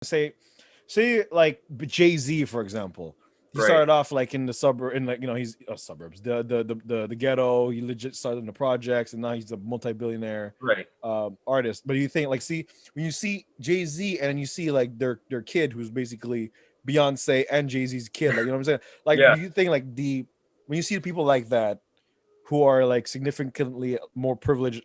say like Jay-Z, for example. He Right. started off like in the suburb, in like he's suburbs, the ghetto. He legit started in the projects, and now he's a multi-billionaire Right. artist. But you think like, see, when you see Jay-Z and you see like their kid, who's basically Beyonce and Jay-Z's kid, like, you know what I'm saying? Like, Yeah. do you think like when you see people like that who are like significantly more privileged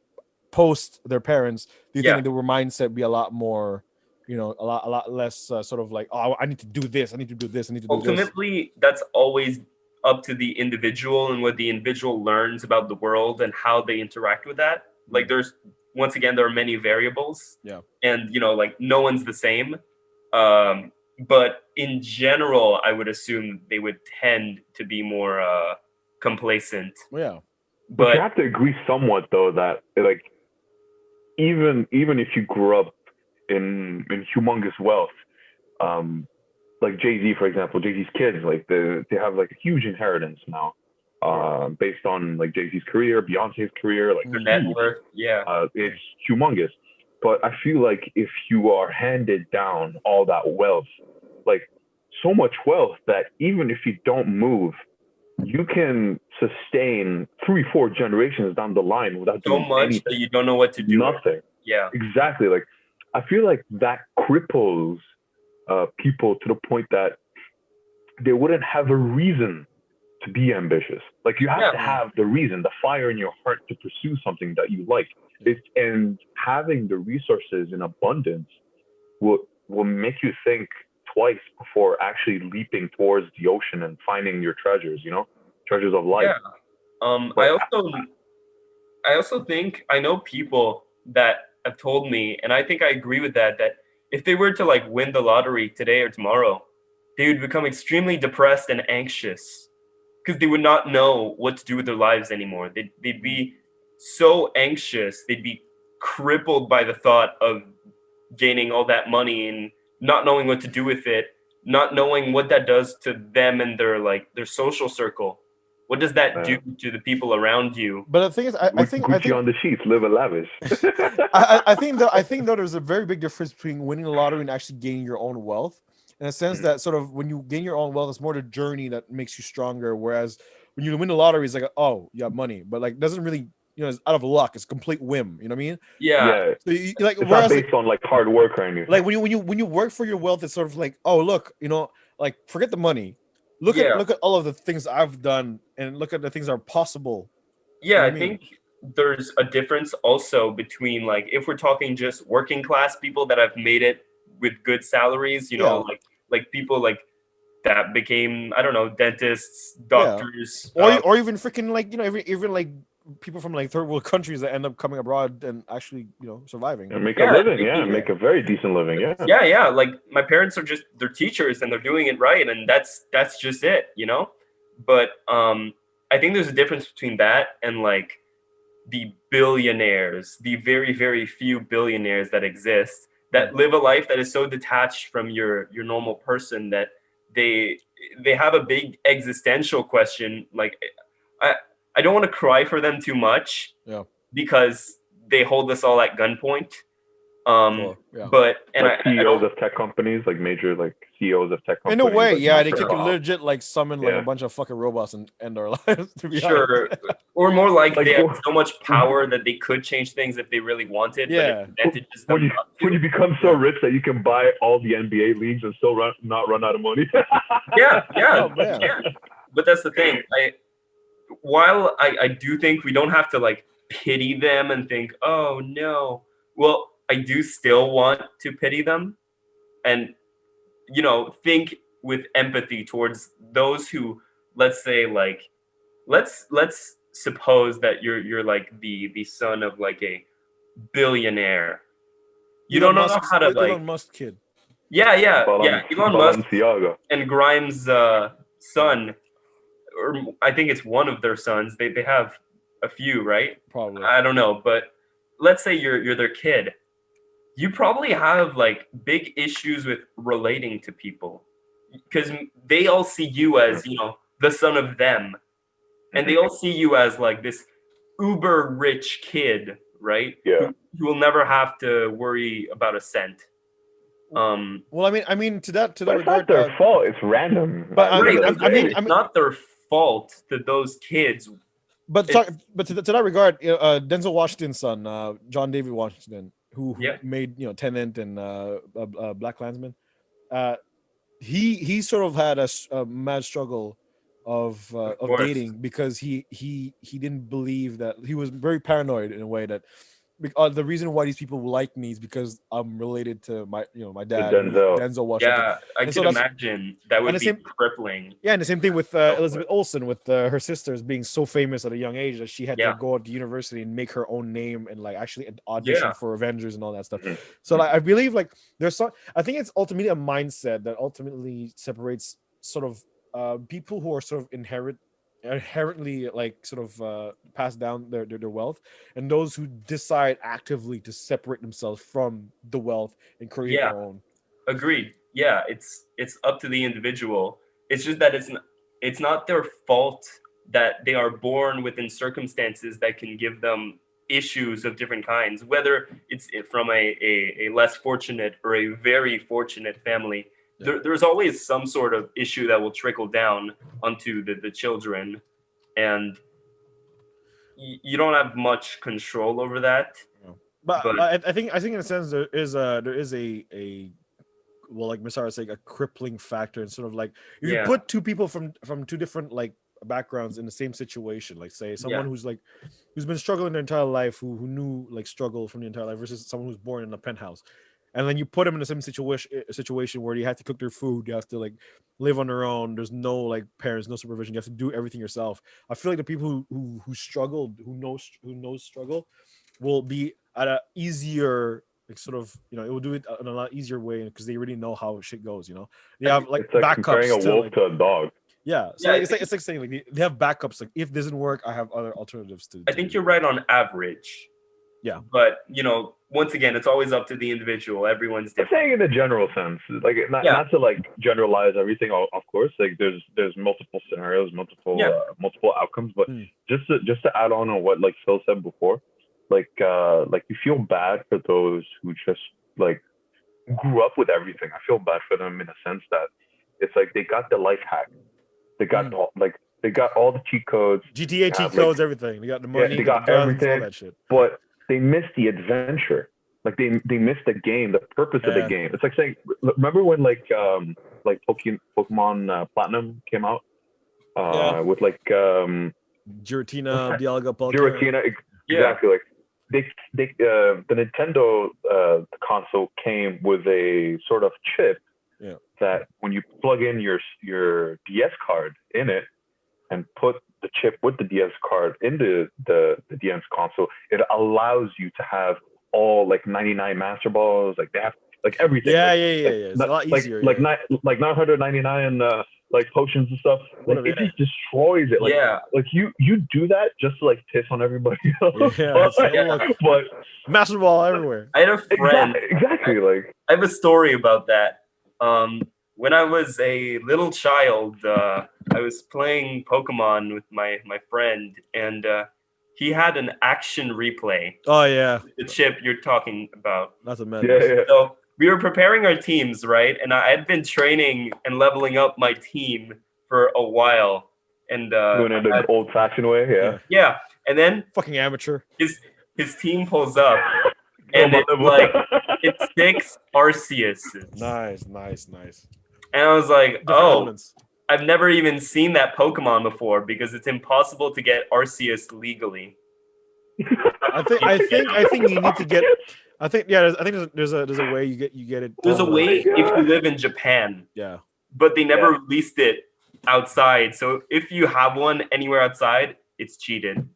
post their parents, do you think Yeah. like their mindset be a lot more, a lot less sort of like, oh, I need to do this, I need to do this, I need to do this. Ultimately, that's always up to the individual and what the individual learns about the world and how they interact with that. Like, there's once again, there are many variables, Yeah. and like no one's the same. Um, but in general, I would assume they would tend to be more complacent. Well, yeah. But you But have to agree somewhat though that like even if you grew up in humongous wealth, um, like Jay Z for example, Jay Z's kids like they have like a huge inheritance now, based on like Jay Z's career, Beyonce's career, like their they're net huge. worth, yeah, It's humongous. But I feel like if you are handed down all that wealth, like so much wealth that even if you don't move, you can sustain 3, 4 generations down the line without so doing much that anything. you don't know what to do with. Nothing. Yeah, Exactly. Like I feel like that cripples people to the point that they wouldn't have a reason to be ambitious. Like you have yeah, to have the reason, the fire in your heart to pursue something that you like. And having the resources in abundance will make you think twice before actually leaping towards the ocean and finding your treasures. Treasures of life. yeah. But I also think I know people that have told me, and I think I agree with that. That if they were to like win the lottery today or tomorrow, they would become extremely depressed and anxious because they would not know what to do with their lives anymore. They'd be so anxious. They'd be crippled by the thought of gaining all that money and not knowing what to do with it, not knowing what that does to them and their social circle. What does that do to the people around you? But the thing is, I Gucci think on the sheets, live a lavish. I think though there's a very big difference between winning the lottery and actually gaining your own wealth. In a sense Mhm. that sort of when you gain your own wealth, it's more the journey that makes you stronger. Whereas when you win the lottery, it's like, oh, you have money, but like doesn't really, it's out of luck. It's complete whim. You know what I mean? Yeah, Yeah, So like, it's not whereas based on like hard work or anything. like when you work for your wealth, it's sort of like, oh, look, like, forget the money. yeah, Look at all of the things I've done, and look at the things that are possible. You yeah. know I what I mean? think there's a difference also between like if we're talking just working class people that have made it with good salaries, Yeah, like people like that became, I don't know, dentists, yeah. doctors. Or even freaking like, even like people from like third world countries that end up coming abroad and actually, surviving. And make a Yeah, living, yeah, Yeah. make a very decent living, yeah. yeah. Like my parents are just they're teachers and they're doing it right, and that's just it. But I think there's a difference between that and like the billionaires, the very very few billionaires that exist that live a life that is so detached from your normal person that they they have a big existential question. Like I I don't want to cry for them too much Yeah. because they hold us all at gunpoint. Sure. Yeah. But and Like I CEOs don't. of tech companies, like major like CEOs of tech In a companies, way, like yeah, they could Microsoft. legit like summon like a Yeah. bunch of fucking robots and end our lives. To be honest. Sure, or more like Like they have so much power that they could change things if they really wanted, but it Yeah. advantages when them you not when you to. become so rich that you can buy all the NBA leagues and still not run out of money. Yeah, Oh, yeah, yeah. yeah. But that's the thing. While I do think we don't have to like pity them and think, oh no. Well, I do still want to pity them and think with empathy towards those who, let's say, like let's suppose that you're like the son of like a billionaire. You don't know how to like. Elon Musk kid. Yeah. Elon Musk Balenciaga. and Grimes' son, or I think it's one of their sons. They have a few, right? Probably. I don't know, but let's say you're their kid. You probably have like big issues with relating to people because they all see you as the son of them, and they all see you as like this uber rich kid, right? Yeah. Who will never have to worry about a cent. Well, I mean, to that But it's regard, not their fault. It's random. but I right, mean, that's I the thing. mean, It's not their fault that those kids. but It's to that regard, Denzel Washington's son, John David Washington, who yeah, made Tenant and Black Klansman, uh, he sort of had a mad struggle of of course. dating because he didn't believe that he was very paranoid in a way that the reason why these people like me is because I'm related to my To dad, who's Denzel. Denzel Washington, Yeah, I and so could that's imagine that and would the be same. crippling. Yeah, and the same thing with Go for Elizabeth it. Olsen, with her sisters being so famous at a young age that she had to Yeah, go to university and make her own name and like actually audition yeah, for Avengers and all that stuff. Mhm. So like I believe like there's some. I think it's ultimately a mindset that ultimately separates sort of people who are sort of inherently like sort of pass down their wealth, and those who decide actively to separate themselves from the wealth and create yeah. their own. Agreed. Yeah, it's up to the individual. It's just that it's not their fault that they are born within circumstances that can give them issues of different kinds, whether it's from a less fortunate or a very fortunate family. Yeah. There's always some sort of issue that will trickle down onto the children, and you don't have much control over that. Yeah. But But I think in a sense there is a well, like Masara saying, a crippling factor, and sort of like if you yeah, put two people from two different like backgrounds in the same situation, like say someone yeah, who's been struggling their entire life, who knew like struggle from the entire life, versus someone who's born in a penthouse, and then you put them in the same situation where you have to cook their food, you have to like live on their own, there's no like parents, no supervision, you have to do everything yourself. I feel like the people who struggled, who knows struggle, will be at a easier like sort of it will do it in a lot easier way because they already know how shit goes. They have like It's like comparing a backups to wolf like, to a dog. yeah, so yeah. like it's like saying like they have backups, like if this doesn't work I have other alternatives to I do think it. you're right on average. Yeah. But once again, it's always up to the individual. Everyone's I'm different. saying in a general sense, like Yeah. not to like generalize everything. Of course, like there's multiple scenarios, multiple Yeah. multiple outcomes. But Mm. just to add on what like Phil said before, like you feel bad for those who just like grew up with everything. I feel bad for them in a sense that it's like they got the life hack. They got Mm. they got all the cheat codes. GTA They have, codes, everything. They got the yeah, money, they got the got guns, all everything, that shit. but they missed the adventure. Like they missed the game, the purpose of the Yeah. game. It's like saying, remember when like Pokemon Platinum came out Yeah. with like Giratina, Dialga, Palkia. Giratina, Yeah. exactly. Like the Nintendo console came with a sort of chip Yeah. that when you plug in your DS card in it and put the chip with the DS card into the DS console, it allows you to have all like 99 Master Balls, like they have like everything. Yeah, like, yeah, yeah, like, yeah. It's a lot like easier. like Yeah. like 999 like potions and stuff. Like Whatever. it just destroys it. Like Yeah. like you do that just to like piss on everybody else. Yeah. It's like, Yeah. oh, look, but Master Ball everywhere. I had a friend. exactly like I have a story about that. When I was a little child, I was playing Pokemon with my friend, and he had an action replay, Oh yeah, the chip you're talking about. that's a yeah, madness. yeah. So we were preparing our teams, right? And I had been training and leveling up my team for a while, and Doing it the old fashioned way, yeah. yeah. And then Fucking amateur. his team pulls up, and it's like it's 6 Arceuses. Nice. And I was like, Different oh, elements. I've never even seen that Pokemon before because it's impossible to get Arceus legally. I think you need to get. I think there's a way you get it. There's a way God. if you live in Japan, Yeah. but they never Yeah. released it outside. So if you have one anywhere outside, it's cheated.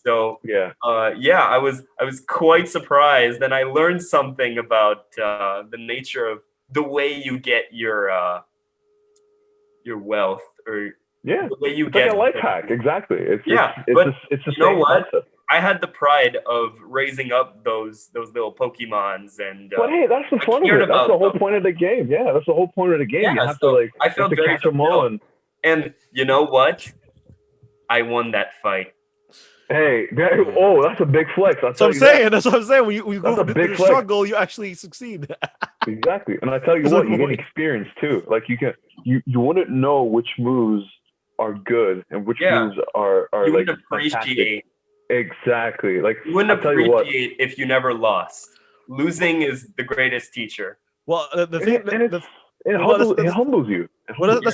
So Yeah. yeah, I was quite surprised, and I learned something about the nature of the way you get your wealth, or Yeah. the way you It's get like a life hack, exactly. It's but it's the you know same what? concept. I had the pride of raising up those little Pokemons, and But hey, that's the I fun of cared it. That's about the whole them. point of the game. Yeah, that's the whole point of the game. Yeah, you have so to like I you have felt to very catch them all fulfilled. and And you know what? I won that fight. Hey, oh, that's a big flex. I'll So tell I'm you that. saying, that's what I'm saying. When you go That's a through big the flex. struggle, you actually succeed. Exactly. And I tell you There's what, no you get way. experience too. Like you wouldn't know which moves are good and which Yeah. moves are You like wouldn't fantastic. appreciate. Exactly. Like You wouldn't I'll tell you what, appreciate if you never lost. Losing is the greatest teacher. Well, the and thing, it well, humbles you. It well, humbles that's you. the